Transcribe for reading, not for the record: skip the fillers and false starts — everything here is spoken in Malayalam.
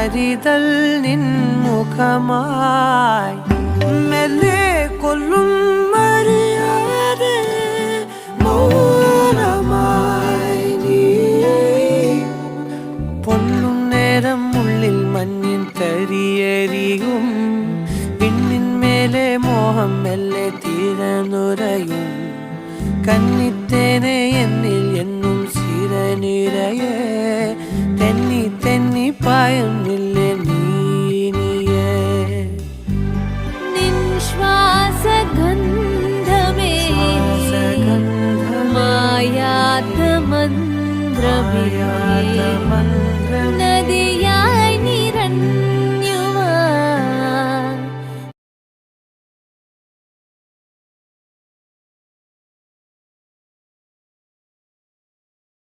പരിതൽ നിൻമുഖമായി മെല്ലെ കൊല്ലും മറിയാതെ മൗനമായി നീ പൊല്ലും നേരം ഉള്ളിൽ മഞ്ഞിൻ കരിയെരിയും വിണ്ണിന്മേലെ മോഹം മെല്ലെ തീരനുരയും കന്നിത്തേനെ എന്നിൽ എന്നും സിരനിരയെ തെന്നി തെന്നി പായുന്നില്ലേ നീനിയേ നിൻ ശ്വാസഗന്ധമേ മായാത്ത മന്ത്രമേ